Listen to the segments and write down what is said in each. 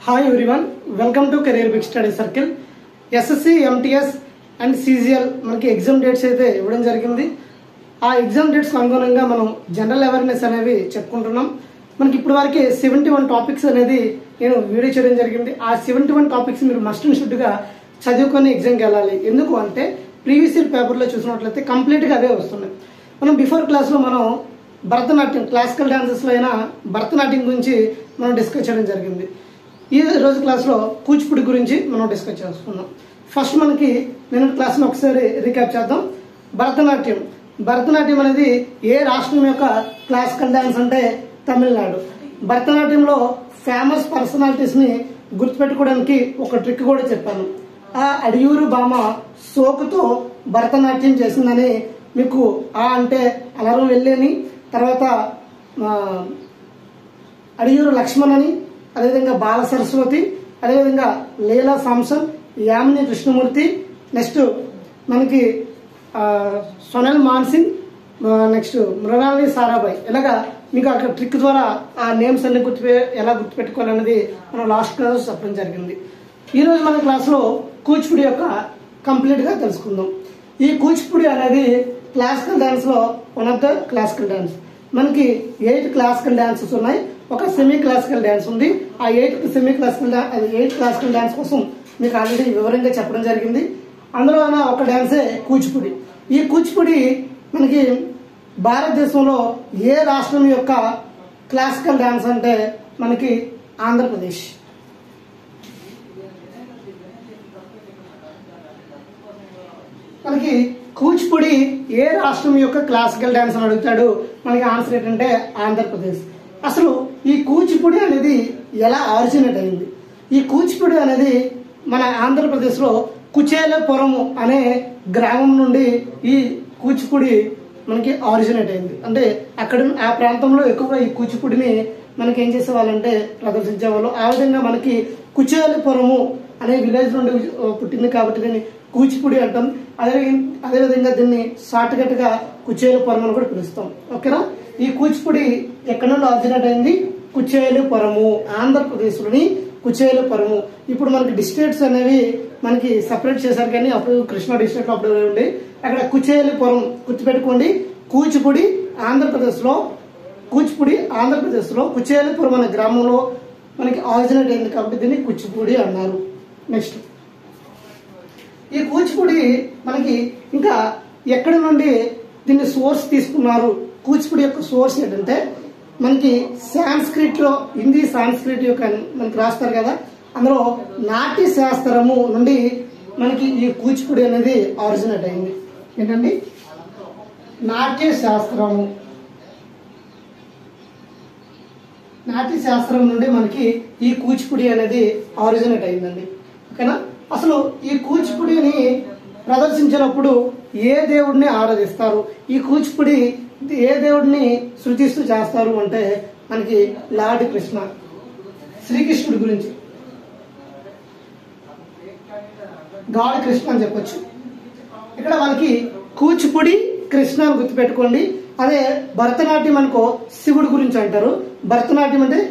Hi everyone, welcome to career big study circle. SSC, MTS and CGL మనకి exam dates అయితే ఇవ్వడం జరిగింది. ఆ ఎగ్జామ్ డేట్స్ అనుగుణంగా మనం జనరల్ అవేర్నెస్ అనేవి చెప్పుకుంటున్నాం. మనకి ఇప్పుడు వరకు 71 టాపిక్స్ అనేది నేను వీడియో చేయడం జరిగింది. ఆ 71 టాపిక్స్ మీరు మస్ట్ అండ్ షుడ్గా చదువుకొని ఎగ్జామ్కి వెళ్ళాలి. ఎందుకు అంటే ప్రీవియస్ ఇయర్ పేపర్లో చూసినట్లయితే కంప్లీట్గా అవే వస్తున్నాయి. మనం బిఫోర్ క్లాస్లో మనం భరతనాట్యం, క్లాసికల్ డాన్సెస్లో అయినా భరతనాట్యం గురించి మనం డిస్కస్ చేయడం జరిగింది. ఈ రోజు క్లాస్లో కూచిపూడి గురించి మనం డిస్కస్ చేసుకున్నాం. ఫస్ట్ మనకి నేను క్లాస్ని ఒకసారి రీక్యాప్ చేద్దాం. భరతనాట్యం అనేది ఏ రాష్ట్రం యొక్క క్లాసికల్ డాన్స్ అంటే తమిళనాడు. భరతనాట్యంలో ఫేమస్ పర్సనాలిటీస్ని గుర్తుపెట్టుకోవడానికి ఒక ట్రిక్ కూడా చెప్పాను. ఆ అడియూరు భామ సోకుతో భరతనాట్యం చేసిందని మీకు ఆ అంటే అలరం వెళ్ళేని, తర్వాత అడియూరు లక్ష్మణ్ అని, అదేవిధంగా బాల సరస్వతి, అదేవిధంగా లీలా సాంసన్, యామిని కృష్ణమూర్తి, నెక్స్ట్ మనకి సోనల్ మాన్సింగ్, నెక్స్ట్ మృణాలి సారాభాయ్. ఇలాగా మీకు అక్కడ ట్రిక్ ద్వారా ఆ నేమ్స్ అన్ని ఎలా గుర్తుపెట్టుకోవాలనేది మనం లాస్ట్ క్లాస్ చెప్పడం జరిగింది. ఈరోజు మన క్లాస్లో కూచిపూడి యొక్క కంప్లీట్గా తెలుసుకుందాం. ఈ కూచిపూడి అనేది క్లాసికల్ డాన్స్లో one of the classical dance. మనకి 8 క్లాసికల్ డాన్సెస్ ఉన్నాయి, ఒక సెమీ క్లాసికల్ డాన్స్ ఉంది. ఆ 8 క్లాసికల్ డాన్స్ కోసం మీకు ఆల్రెడీ వివరంగా చెప్పడం జరిగింది. అందులో ఒక డాన్సే కూచిపూడి. ఈ కూచిపూడి మనకి భారతదేశంలో ఏ రాష్ట్రం యొక్క క్లాసికల్ డాన్స్ అంటే మనకి ఆంధ్రప్రదేశ్. మనకి కూచిపూడి ఏ రాష్ట్రం యొక్క క్లాసికల్ డాన్స్ అని అడుగుతాడు, మనకి ఆన్సర్ ఏంటంటే ఆంధ్రప్రదేశ్. అసలు ఈ కూచిపూడి అనేది ఎలా ఆరిజినేట్ అయింది? ఈ కూచిపూడి అనేది మన ఆంధ్రప్రదేశ్లో కుచేలపురం అనే గ్రామం నుండి ఈ కూచిపూడి మనకి ఆరిజినేట్ అయింది. అంటే అక్కడ ఆ ప్రాంతంలో ఎక్కువగా ఈ కూచిపూడిని మనకి ఏం చేసేవాళ్ళంటే ప్రదర్శించేవాళ్ళు. ఆ విధంగా మనకి కుచేలపురము అనే విలేజ్ నుండి పుట్టింది కాబట్టి దీన్ని కూచిపూడి అంటాం. అదేవిధంగా దీన్ని షార్ట్ కట్ గా కుచేలపురం అని కూడా పిలుస్తాం. ఓకేనా? ఈ కూచిపూడి ఎక్కడ నుండి ఆరిజినేట్ అయింది? కుచేలపురము, ఆంధ్రప్రదేశ్లోని కుచేలపురము. ఇప్పుడు మనకి డిస్ట్రిక్ట్స్ అనేవి మనకి సపరేట్ చేశారు, కానీ అప్పుడు కృష్ణా డిస్ట్రిక్ట్ అప్పుడు ఉండి అక్కడ కుచేలపురం గుర్తుపెట్టుకోండి. కూచిపూడి ఆంధ్రప్రదేశ్లో కుచేలపురం అనే గ్రామంలో మనకి ఆరిజినేట్ అయింది కాబట్టి దీన్ని కూచిపూడి అన్నారు. నెక్స్ట్ ఈ కూచిపూడి మనకి ఇంకా ఎక్కడి నుండి దీన్ని సోర్స్ తీసుకున్నారు? కూచిపూడి యొక్క సోర్స్ ఏంటంటే మనకి సాంస్క్రిట్ లో, హిందీ సాంస్క్రిట్ యొక్క మనకి రాస్తారు కదా, అందులో నాట్య శాస్త్రము నుండి మనకి ఈ కూచిపూడి అనేది ఆరిజినేట్ అయింది. ఏంటండి? నాట్య శాస్త్రం నుండి మనకి ఈ కూచిపూడి అనేది ఆరిజినేట్ అయిందండి. ఓకేనా? అసలు ఈ కూచిపూడిని ప్రదర్శించినప్పుడు ఏ దేవుడిని ఆరాధిస్తారు? ఈ కూచిపూడి ఏ దేవుడిని శృతిస్తూ చేస్తారు అంటే మనకి లార్డ్ కృష్ణ, శ్రీకృష్ణుడి గురించి, గాడ్ కృష్ణ అని చెప్పొచ్చు. ఇక్కడ మనకి కూచిపూడి కృష్ణ అని గుర్తుపెట్టుకోండి. అదే భరతనాట్యం అనుకో శివుడి గురించి అంటారు. భరతనాట్యం అంటే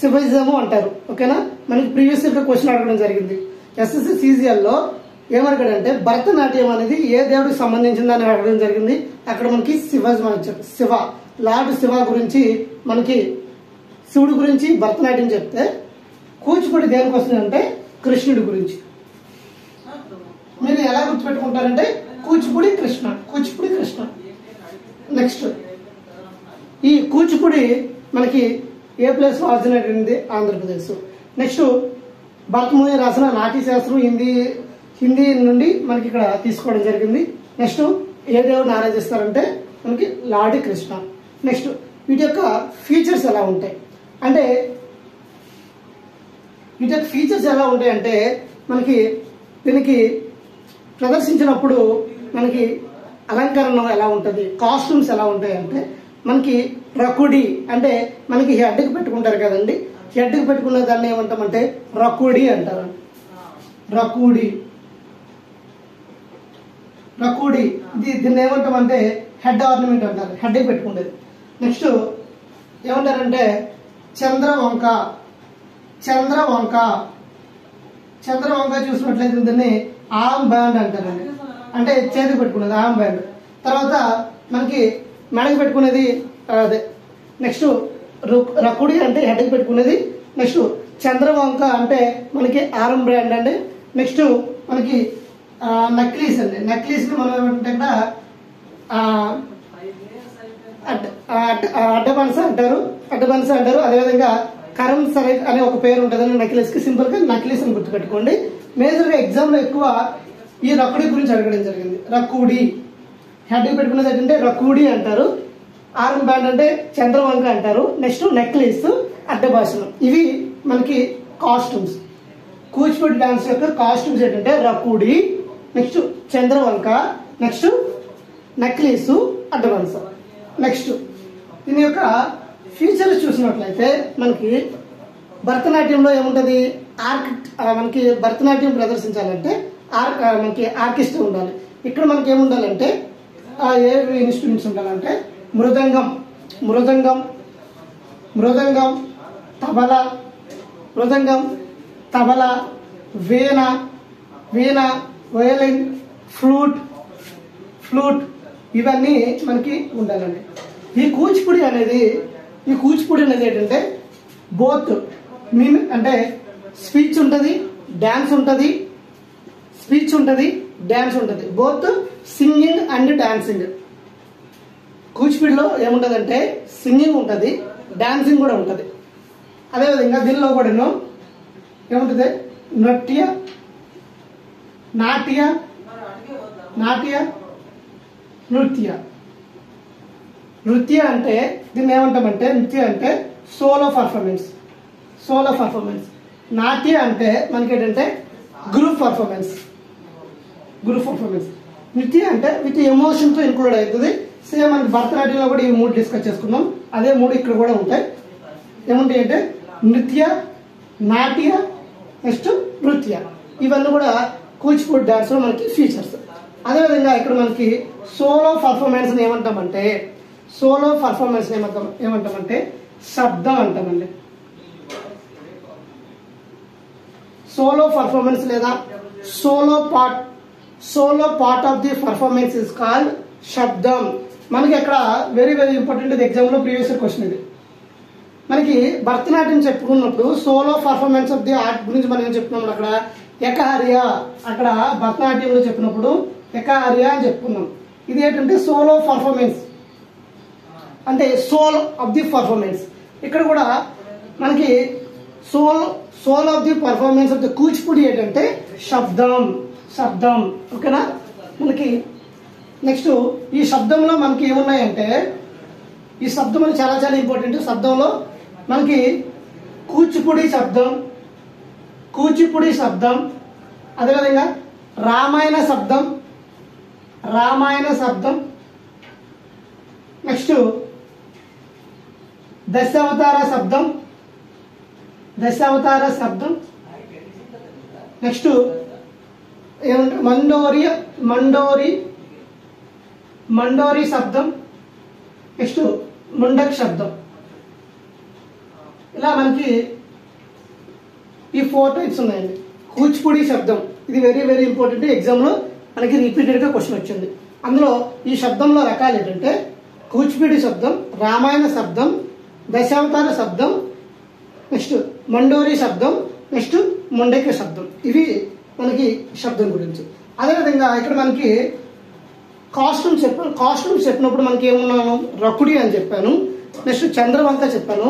శివయిజము అంటారు. ఓకేనా? మనకి ప్రీవియస్ ఇయర్ క్వశ్చన్ అడగడం జరిగింది. ఎస్ఎస్సి సీజీఎల్లో ఏమడగాడంటే భరతనాట్యం అనేది ఏ దేవుడికి సంబంధించిందని అడగడం జరిగింది. అక్కడ మనకి లార్డ్ శివ గురించి, మనకి శివుడి గురించి భరతనాట్యం చెప్తే, కూచిపూడి దేనికి వస్తుందంటే కృష్ణుడి గురించి. మీరు ఎలా గుర్తుపెట్టుకుంటారంటే కూచిపూడి కృష్ణ. నెక్స్ట్ ఈ కూచిపూడి మనకి ఏ ప్లేస్ లో ఆరిజినేట్ అయింది? ఆంధ్రప్రదేశ్. నెక్స్ట్ భరతముని రాసిన నాట్యశాస్త్రం హిందీ నుండి మనకి ఇక్కడ తీసుకోవడం జరిగింది. నెక్స్ట్ ఏ దేవుడిని ఆరాధిస్తారంటే మనకి లార్డ్ కృష్ణ. నెక్స్ట్ వీటి యొక్క ఫీచర్స్ ఎలా ఉంటాయి అంటే మనకి దీనికి ప్రదర్శించినప్పుడు మనకి అలంకరణ ఎలా ఉంటుంది, కాస్ట్యూమ్స్ ఎలా ఉంటాయి అంటే మనకి రకుడి అంటే మనకి హెడ్కి పెట్టుకుంటారు కదండి. హెడ్కి పెట్టుకున్న దాన్ని ఏమంటామంటే రకుడి అంటారు. రకుడి దీన్ని ఏమంటామంటే హెడ్ ఆర్నమెంట్ అంటారు, హెడ్కి పెట్టుకుండేది. నెక్స్ట్ ఏమంటారంటే చంద్రవంక. చంద్రవంక. చంద్రవంక చూసినట్లయితే దీన్ని ఆర్మ్ బ్యాండ్ అంటారండి, అంటే చేతికి పెట్టుకునేది ఆర్మ్ బ్యాండ్. తర్వాత మనకి మెడకి పెట్టుకునేది అదే. నెక్స్ట్ రకుడి అంటే హెడ్కి పెట్టుకునేది. నెక్స్ట్ చంద్రవంక అంటే మనకి ఆర్మ్ బ్యాండ్ అండి. నెక్స్ట్ మనకి నక్లీస్ అండి. నక్లీస్ ని మనం ఏమంటే ఇక్కడ అడ్డబనస అంటారు, అడ్డబనస అంటారు. అదేవిధంగా కరణ్ సరైక్ అనే ఒక పేరు ఉంటుంది నక్లీస్ కి. సింపుల్ గా నక్లీస్ అని గుర్తుపెట్టుకోండి. మేజర్ గా ఎగ్జామ్ లో ఎక్కువ ఈ రకుడి గురించి అడగడం జరిగింది. రకుడి హెడ్ పెట్టుకునేది ఏంటంటే రకుడి అంటారు, ఆర్మ్ బ్యాండ్ అంటే చంద్రవంక అంటారు. నెక్స్ట్ నెక్లెస్, అడ్డభాషణం. ఇవి మనకి కాస్ట్యూమ్స్. కూచిపూడి డాన్స్ యొక్క కాస్ట్యూమ్స్ ఏంటంటే రకుడి, నెక్స్ట్ చంద్రవంక, నెక్స్ట్ నెక్లెస్, అడ్డభాష. నెక్స్ట్ దీని యొక్క ఫీచర్స్ చూసినట్లయితే మనకి భరతనాట్యంలో ఏముంటది, మనకి భరతనాట్యం ప్రదర్శించాలంటే మనకి ఆర్కెస్ట్రా ఉండాలి. ఇక్కడ మనకి ఏముండాలంటే ఏ ఇన్స్ట్రుమెంట్స్ ఉండాలంటే మృదంగం, మృదంగం, మృదంగం, తబలా, మృదంగం, తబలా, వీణ, వీణ, వయలిన్, ఫ్లూట్, ఫ్లూట్, ఇవన్నీ మనకి ఉండాలండి. ఈ కూచిపూడి అనేది ఏంటంటే బోత్ అంటే స్పీచ్ ఉంటుంది, డాన్స్ ఉంటుంది, స్పీచ్ ఉంటుంది, డాన్స్ ఉంటుంది. Both singing and dancing. కూచిపూడిలో ఏముంటదంటే సింగింగ్ ఉంటుంది, డాన్సింగ్ కూడా ఉంటుంది. అదేవిధంగా దీనిలో కూడా ఏముంటుంది నృత్య, నాట్య, నాట్య, నృత్య. నృత్య అంటే దీన్ని ఏమంటామంటే నృత్య అంటే సోలో పర్ఫార్మెన్స్, సోలో పర్ఫార్మెన్స్. నాట్య అంటే మనకి ఏంటంటే గ్రూప్ పర్ఫార్మెన్స్, గ్రూప్ పర్ఫార్మెన్స్. నృత్య అంటే విత్ ఎమోషన్ తో ఇంక్లూడ్ అవుతుంది. సేమ్ మనకి భరతనాట్యంలో కూడా ఈ మూడు డిస్కస్ చేసుకున్నాం, అదే మూడు ఇక్కడ కూడా ఉంటాయి. ఏముంటాయి అంటే నృత్య, నాట్య, నెక్స్ట్ నృత్య. ఇవన్నీ కూడా కూచిపూడి డాన్స్ లో మనకి ఫీచర్స్. అదేవిధంగా ఇక్కడ మనకి సోలో పర్ఫార్మెన్స్ ఏమంటామంటే సోలో పర్ఫార్మెన్స్ ఏమంటామంటే శబ్దం అంటామండి. సోలో పర్ఫార్మెన్స్ లేదా solo part of the performance is called శబ్దం. మనకి అక్కడ వెరీ వెరీ ఇంపార్టెంట్, ఇది ఎగ్జామ్ లో ప్రీవియస్ క్వశ్చన్. ఇది మనకి భరతనాట్యం చెప్పుకున్నప్పుడు solo performance of the art గురించి మనం ఏం చెప్పుకున్నాం, అక్కడ ఏకహార్య, అక్కడ భరతనాట్యంలో చెప్పినప్పుడు ఏకహార్య అని చెప్పుకున్నాం. ఇది ఏంటంటే సోలో పర్ఫార్మెన్స్ అంటే సోల్ ఆఫ్ ది పర్ఫార్మెన్స్. ఇక్కడ కూడా మనకి soul of the performance of the Kuchipudi ఏంటంటే శబ్దం, శబ్దం. ఓకేనా. మనకి నెక్స్ట్ ఈ శబ్దంలో మనకి ఏమున్నాయంటే ఈ శబ్దం అనేది చాలా చాలా ఇంపార్టెంట్. శబ్దంలో మనకి కూచిపూడి శబ్దం, కూచిపూడి శబ్దం, అదేవిధంగా రామాయణ శబ్దం, రామాయణ శబ్దం, నెక్స్ట్ దశావతార శబ్దం, దశావతార శబ్దం, నెక్స్ట్ ఏమంటే మండోరి శబ్దం, నెక్స్ట్ ముండక్ శబ్దం. ఇలా మనకి ఈ 4 టైప్స్ ఉన్నాయండి. కూచిపూడి శబ్దం ఇది వెరీ వెరీ ఇంపార్టెంట్, ఎగ్జామ్ లో మనకి రిపీటెడ్ గా క్వశ్చన్ వచ్చింది. అందులో ఈ శబ్దంలో రకాలు ఏంటంటే కూచిపూడి శబ్దం, రామాయణ శబ్దం, దశావతార శబ్దం, నెక్స్ట్ మండోరి శబ్దం, నెక్స్ట్ ముండక శబ్దం. ఇవి మనకి శబ్దం గురించి. అదేవిధంగా ఇక్కడ మనకి కాస్ట్యూమ్స్ చెప్పినప్పుడు మనకి ఏమున్నాను, రకుడి అని చెప్పాను, నెక్స్ట్ చంద్రవంక చెప్పాను,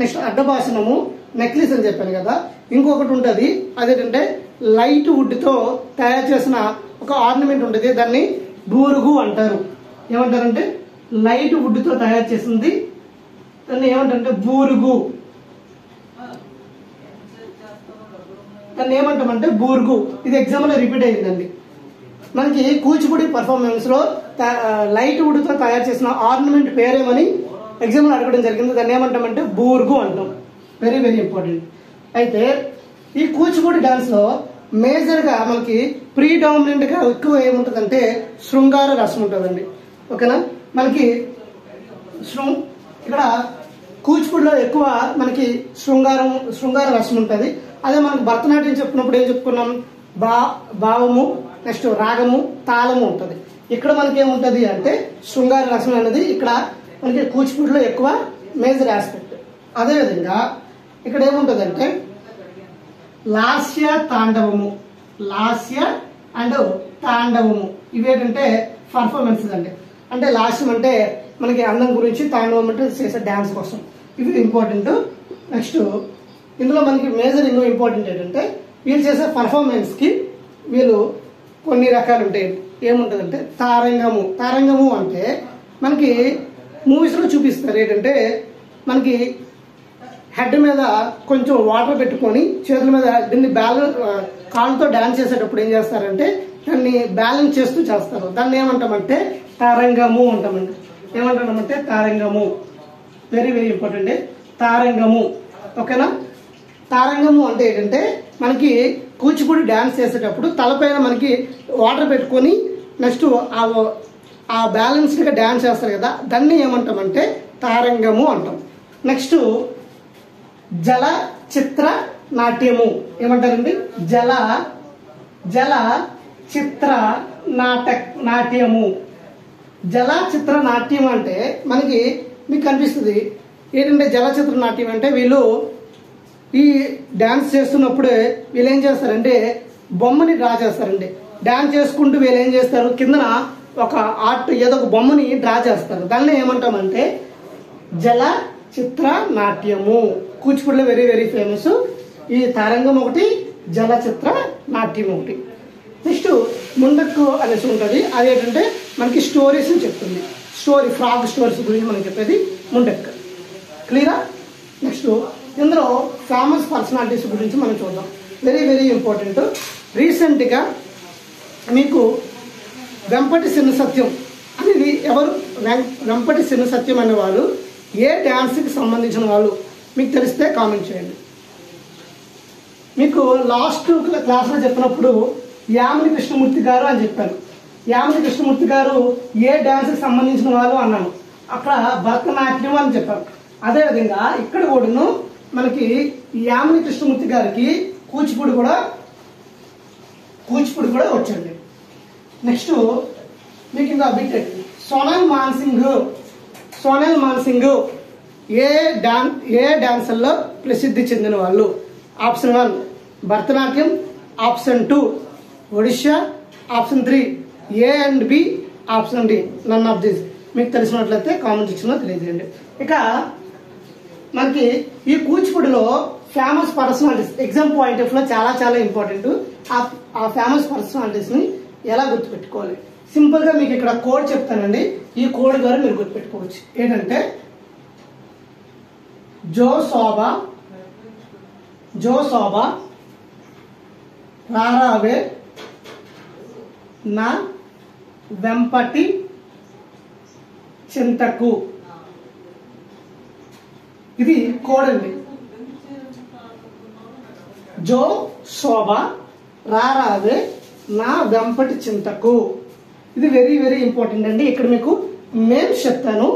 నెక్స్ట్ అడ్డభాషణము, నెక్లెస్ అని చెప్పాను కదా. ఇంకొకటి ఉంటుంది, అదేంటంటే లైట్ వుడ్ తో తయారు చేసిన ఒక ఆర్నమెంట్ ఉంటుంది, దాన్ని బూరుగు అంటారు. ఏమంటారంటే లైట్ వుడ్ తో తయారు చేసింది, దాన్ని ఏమంటారంటే బూరుగు. దాన్ని ఏమంటామంటే బూరుగు. ఇది ఎగ్జామ్ లో రిపీట్ అయ్యిందండి. మనకి కూచిపూడి పర్ఫార్మెన్స్ లో లైట్ వుడ్ తో తయారు చేసిన ఆర్నమెంట్ పేరేమని ఎగ్జామ్ లో అడగడం జరిగింది. దాన్ని ఏమంటామంటే బూర్గు అంటాం. Very very important. అయితే ఈ కూచిపూడి డాన్స్ లో మేజర్ గా మనకి ప్రీడామినెంట్ గా ఎక్కువ ఏముంటదంటే శృంగార రసం ఉంటుందండి. ఓకేనా. మనకి ఇక్కడ కూచిపూడిలో ఎక్కువ మనకి శృంగార రసం ఉంటుంది. అదే మనకు భరతనాట్యం చెప్పుకున్నప్పుడు ఏం చెప్పుకున్నాం, భావము, నెక్స్ట్ రాగము, తాళము ఉంటుంది. ఇక్కడ మనకి ఏముంటది అంటే శృంగార రసం అనేది ఇక్కడ మనకి కూచిపూడిలో ఎక్కువ మేజర్ ఆస్పెక్ట్. అదేవిధంగా ఇక్కడ ఏముంటదంటే లాస్య తాండవము, లాస్య అండ్ తాండవము ఇవేంటంటే పర్ఫార్మెన్సెస్ అండి. అంటే లాస్యం అంటే మనకి అందం గురించి, తాండవం అంటే చేసే డ్యాన్స్ కోసం, ఇవి ఇంపార్టెంట్. నెక్స్ట్ ఇందులో మనకి మేజర్ ఇంకో ఇంపార్టెంట్ ఏంటంటే వీళ్ళు చేసే పర్ఫార్మెన్స్ కి వీళ్ళు కొన్ని రకాలు ఉంటాయి. ఏముంటుందంటే తారంగము అంటే మనకి మూవీస్ లో చూపిస్తారు. ఏంటంటే మనకి హెడ్ మీద కొంచెం వాటర్ పెట్టుకొని చేతుల మీద దీన్ని బ్యాలెన్స్, కాళ్ళతో డాన్స్ చేసేటప్పుడు ఏం చేస్తారంటే దాన్ని బ్యాలెన్స్ చేస్తూ చేస్తారు. దాన్ని ఏమంటామంటే తారంగము అంటామండి. ఏమంటామంటే తారంగము. వెరీ వెరీ ఇంపార్టెంట్ తారంగము. ఓకేనా? తారంగము అంటే ఏంటంటే మనకి కూచిపూడి డాన్స్ చేసేటప్పుడు తలపైన మనకి వాటర్ పెట్టుకొని నెక్స్ట్ ఆ బ్యాలెన్స్డ్గా డాన్స్ చేస్తారు కదా, దాన్ని ఏమంటామంటే తారంగము అంటాం. నెక్స్ట్ జల చిత్ర నాట్యము ఏమంటారండి? జల చిత్ర నాట్యము. జల చిత్ర నాట్యం అంటే మనకి మీకు కనిపిస్తుంది ఏంటంటే జల చిత్ర నాట్యం అంటే వీళ్ళు ఈ డాన్స్ చేస్తున్నప్పుడే వీళ్ళు ఏం చేస్తారంటే బొమ్మని డ్రా చేస్తారండి. డాన్స్ చేసుకుంటూ వీళ్ళు ఏం చేస్తారు, కిందన ఒక ఆర్ట్ ఏదో ఒక బొమ్మని డ్రా చేస్తారు. దాన్ని ఏమంటామంటే జల చిత్ర నాట్యము. కూచిపూడిలో వెరీ వెరీ ఫేమస్ ఈ తారంగం ఒకటి, జల చిత్ర నాట్యం ఒకటి. నెక్స్ట్ ముండక్కు అనేసి ఉంటుంది. అదేంటంటే మనకి స్టోరీస్ చెప్తుంది. ఫ్రాగ్ స్టోరీస్ గురించి మనం చెప్పేది ముండక్. క్లియరా? నెక్స్ట్ ఇందులో ఫేమస్ పర్సనాలిటీస్ గురించి మనం చూద్దాం. Very very important. రీసెంట్గా మీకు వెంపటి చిన్న సత్యం అనేది ఎవరు? వెంపటి చిన్న సత్యం అనే వాళ్ళు ఏ డ్యాన్స్కి సంబంధించిన వాళ్ళు మీకు తెలిస్తే కామెంట్ చేయండి. మీకు లాస్ట్ క్లాస్లో చెప్పినప్పుడు యామిని కృష్ణమూర్తి గారు అని చెప్పాను. యామిని కృష్ణమూర్తి గారు ఏ డ్యాన్స్కి సంబంధించిన వాళ్ళు అన్నాను. అక్కడ భరతనాట్యం అని చెప్పాను. అదేవిధంగా ఇక్కడ కూడాను మనకి యామిని కృష్ణమూర్తి గారికి కూచిపూడి కూడా వచ్చండి. నెక్స్ట్ మీకు ఇంకా బిట్ సోనల్ మాన్సింగ్ ఏ డాన్సర్లో ప్రసిద్ధి చెందిన వాళ్ళు? Option 1 Bharatanatyam, option 2 Odisha, option 3 A and B, option D none of this. మీకు తెలిసినట్లయితే కామెంట్ సెక్షన్లో తెలియజేయండి. ఇక మనకి ఈ కూచిపూడిలో famous personalities exam point of లో చాలా చాలా ఇంపార్టెంట్. ఆ ఫేమస్ పర్సనాలిటీస్ ని ఎలా గుర్తుపెట్టుకోవాలి? సింపుల్ గా మీకు ఇక్కడ కోడ్ చెప్తానండి. ఈ కోడ్ ద్వారా మీరు గుర్తుపెట్టుకోవచ్చు. ఏంటంటే జో శోభ రారావే నా వెంపటి చింతకు. ఇది కోడ్ అండి. జో శోభ రారావే నా వెంపటి చింతకు. ఇది వెరీ వెరీ ఇంపార్టెంట్ అండి. ఇక్కడ మీకు నేమ్స్ చెప్తాను,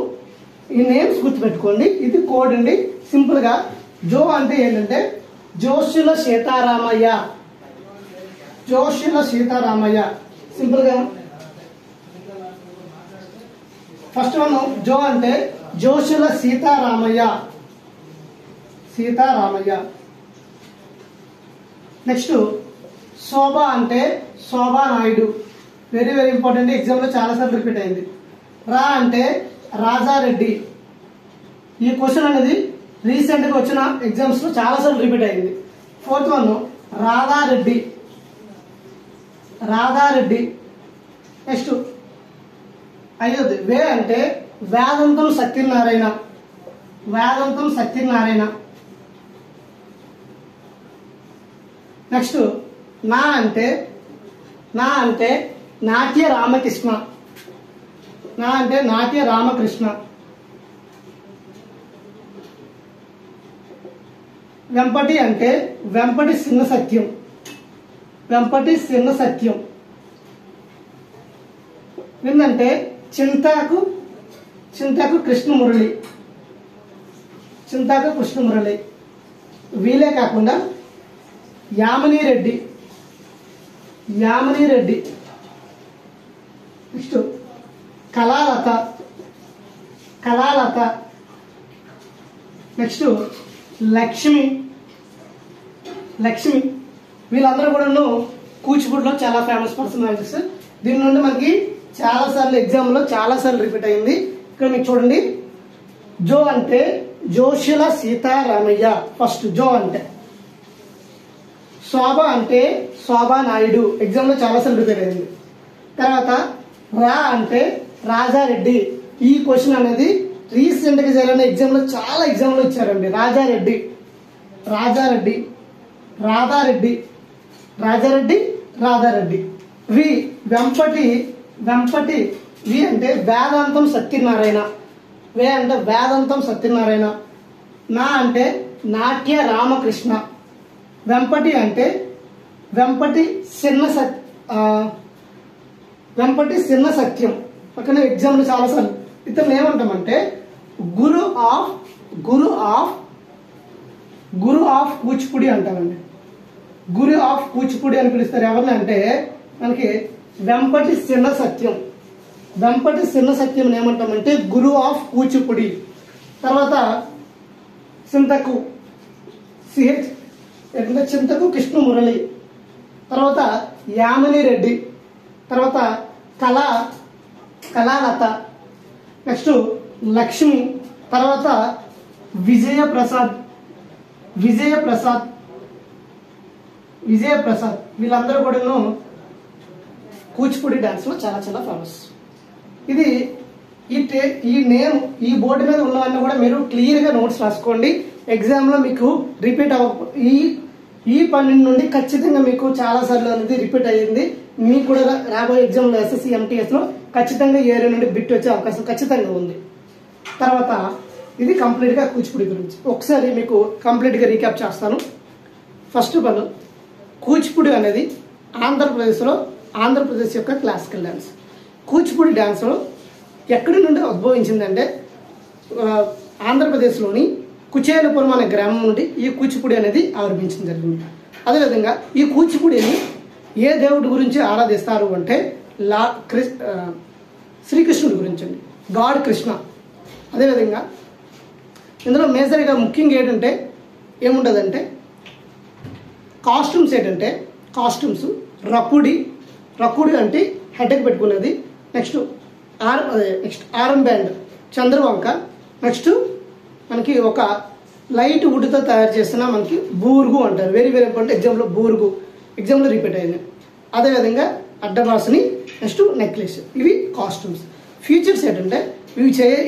ఈ నేమ్స్ గుర్తుపెట్టుకోండి. ఇది కోడ్ అండి. సింపుల్ గా జో అంటే ఏంటంటే జోషుల సీతారామయ్య. సింపుల్ గా ఫస్ట్ వన్ జో అంటే జోషుల సీతారామయ్య. నెక్స్ట్ శోభ అంటే Shobha Naidu. Very very important. Exam లో చాలా సార్లు రిపీట్ అయింది. రా అంటే రాజారెడ్డి. ఈ క్వశ్చన్ అనేది రీసెంట్ గా వచ్చిన ఎగ్జామ్స్ లో చాలా సార్లు రిపీట్ అయింది. Fourth one Radha Reddy. నెక్స్ట్ అయ్యోది వే అంటే వేదాంతం సత్యనారాయణ. నెక్స్ట్ నా అంటే నాట్య రామకృష్ణ. వెంపటి అంటే వెంపటి చిన్న సత్యం. ఏంటంటే చింతాకు కృష్ణమురళి. చింతాక కృష్ణమురళి. వీలే కాకుండా యామిని రెడ్డి, నెక్స్ట్ కళాలత, నెక్స్ట్ లక్ష్మి. వీళ్ళందరూ కూడా కూచిపూడిలో చాలా ఫేమస్ పర్సనాలిటీస్. దీని నుండి మనకి చాలాసార్లు ఎగ్జామ్లో చాలాసార్లు రిపీట్ అయింది. ఇక్కడ మీకు చూడండి, జో అంటే జోషుల సీతారామయ్య ఫస్ట్ జో అంటే. శోభ అంటే శోభా నాయుడు, ఎగ్జామ్లో చాలాసార్లు రిపీట్ అయింది. తర్వాత రా అంటే రాజారెడ్డి. ఈ క్వశ్చన్ అనేది రీసెంట్గా జరిగిన ఎగ్జామ్లో చాలా ఎగ్జామ్లో ఇచ్చారండి. రాధారెడ్డి. వి వెంపటి. వి అంటే వేదాంతం సత్యనారాయణ. నా అంటే నాట్య రామకృష్ణ. వెంపటి అంటే వెంపటి చిన్న సత్యం. పక్కన ఎగ్జామ్లు చాలాసార్లు ఇతను ఏమంటామంటే గురు ఆఫ్ కూచిపూడి అంటామండి. గురు ఆఫ్ కూచిపూడి అని పిలుస్తారు. ఎవరిని అంటే మనకి వెంపటి చిన్న సత్యం ఏమంటామంటే గురు ఆఫ్ కూచిపూడి. తర్వాత చింతకు కృష్ణమురళి. తర్వాత యామిని రెడ్డి. తర్వాత కళాలత. నెక్స్ట్ లక్ష్మి. తర్వాత విజయప్రసాద్. వీళ్ళందరూ కూడా కూచిపూడి డాన్స్ లో చాలా చాలా ఫేమస్. ఇది ఈ నేమ్ ఈ బోర్డు మీద ఉన్నవన్నీ కూడా మీరు క్లియర్ గా నోట్స్ రాసుకోండి. ఎగ్జామ్ లో మీకు రిపీట్ ఈ 12 నుండి ఖచ్చితంగా మీకు చాలా సార్లు అనేది రిపీట్ అయ్యింది. మీకు కూడా రాబోయే ఎగ్జామ్ లో SSC MTS లో ఖచ్చితంగా ఏరియా నుండి బిట్ వచ్చే అవకాశం ఖచ్చితంగా ఉంది. తర్వాత ఇది కంప్లీట్ గా కూచిపూడి గురించి ఒకసారి మీకు కంప్లీట్ గా రీక్యాప్ చేస్తాను. ఫస్ట్ ఆఫ్ ఆల్, కూచిపూడి అనేది ఆంధ్రప్రదేశ్ యొక్క క్లాసికల్ డ్యాన్స్. కూచిపూడి డ్యాన్స్లో ఎక్కడి నుండి ఉద్భవించిందంటే ఆంధ్రప్రదేశ్లోని కుచేలపురం అనే గ్రామం నుండి ఈ కూచిపూడి అనేది ఆవిర్భించడం జరిగింది. అదేవిధంగా ఈ కూచిపూడిని ఏ దేవుడి గురించి ఆరాధిస్తారు అంటే శ్రీకృష్ణుడి గురించి అండి, గాడ్ కృష్ణ. అదేవిధంగా ఇందులో మేజర్గా ముఖ్యంగా ఏముంటుందంటే కాస్ట్యూమ్స్ రకుడి అంటే హెడ్కి పెట్టుకునేది. నెక్స్ట్ ఆరం బ్యాండ్ చంద్రవంక. నెక్స్ట్ మనకి ఒక లైట్ వుడ్తో తయారు చేసిన మనకి బూర్గు అంటారు. Very very important. ఎగ్జామ్లో రిపీట్ అయింది. అదేవిధంగా అడ్డబాసుని, నెక్స్ట్ నెక్లెస్. ఇవి కాస్ట్యూమ్స్. ఫీచర్స్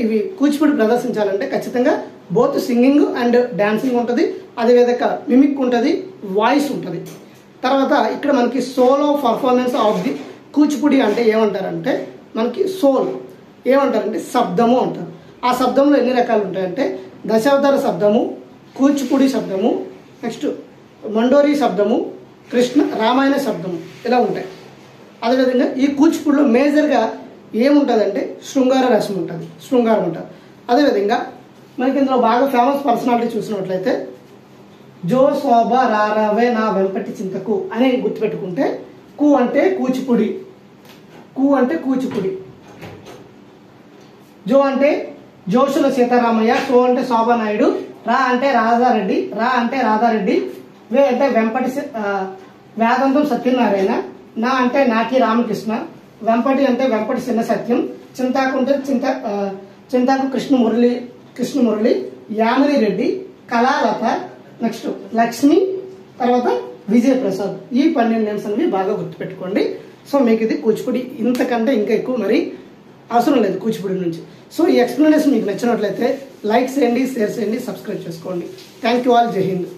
ఇవి కూచిపూడి ప్రదర్శించాలంటే ఖచ్చితంగా బోత్ సింగింగ్ అండ్ డాన్సింగ్ ఉంటుంది. అదేవిధంగా మిమిక్ ఉంటుంది, వాయిస్ ఉంటుంది. తర్వాత ఇక్కడ మనకి solo performance of the Kuchipudi అంటే ఏమంటారంటే మనకి ఏమంటారంటే శబ్దము అంటారు. ఆ శబ్దంలో ఎన్ని రకాలు ఉంటాయంటే దశావతార శబ్దము, కూచిపూడి శబ్దము, నెక్స్ట్ మండోరీ శబ్దము, రామాయణ శబ్దము, ఇలా ఉంటాయి. అదేవిధంగా ఈ కూచిపూడిలో మేజర్గా ఏముంటుందంటే శృంగారం ఉంటుంది. అదేవిధంగా మనకి ఇందులో బాగా ఫేమస్ పర్సనాలిటీ చూసినట్లయితే జో శోభ రారావే నా వెంపటి చింతకు అని గుర్తుపెట్టుకుంటే కు అంటే కూచిపూడి, జో అంటే జోషుల సీతారామయ్య, సో అంటే శోభా నాయుడు, రా అంటే రాధారెడ్డి, వే అంటే వేదాంతం సత్యనారాయణ, నా అంటే నాటి రామకృష్ణ, వెంపటి అంటే వెంపటి చిన్న సత్యం, చింతాకు అంటే చింతాకు కృష్ణమురళి, యామిని రెడ్డి, కళాలత, నెక్స్ట్ లక్ష్మి, తర్వాత విజయప్రసాద్. ఈ 12 నేమ్స్ అనేవి బాగా గుర్తుపెట్టుకోండి. సో మీకు ఇది కూచిపూడి, ఇంతకంటే ఇంకా ఎక్కువ మరి అవసరం లేదు కూచిపూడి నుంచి. సో ఈ ఎక్స్ప్లెనేషన్ మీకు నచ్చినట్లయితే లైక్ చేయండి, షేర్ చేయండి, సబ్స్క్రైబ్ చేసుకోండి. Thank you all. జై హింద్.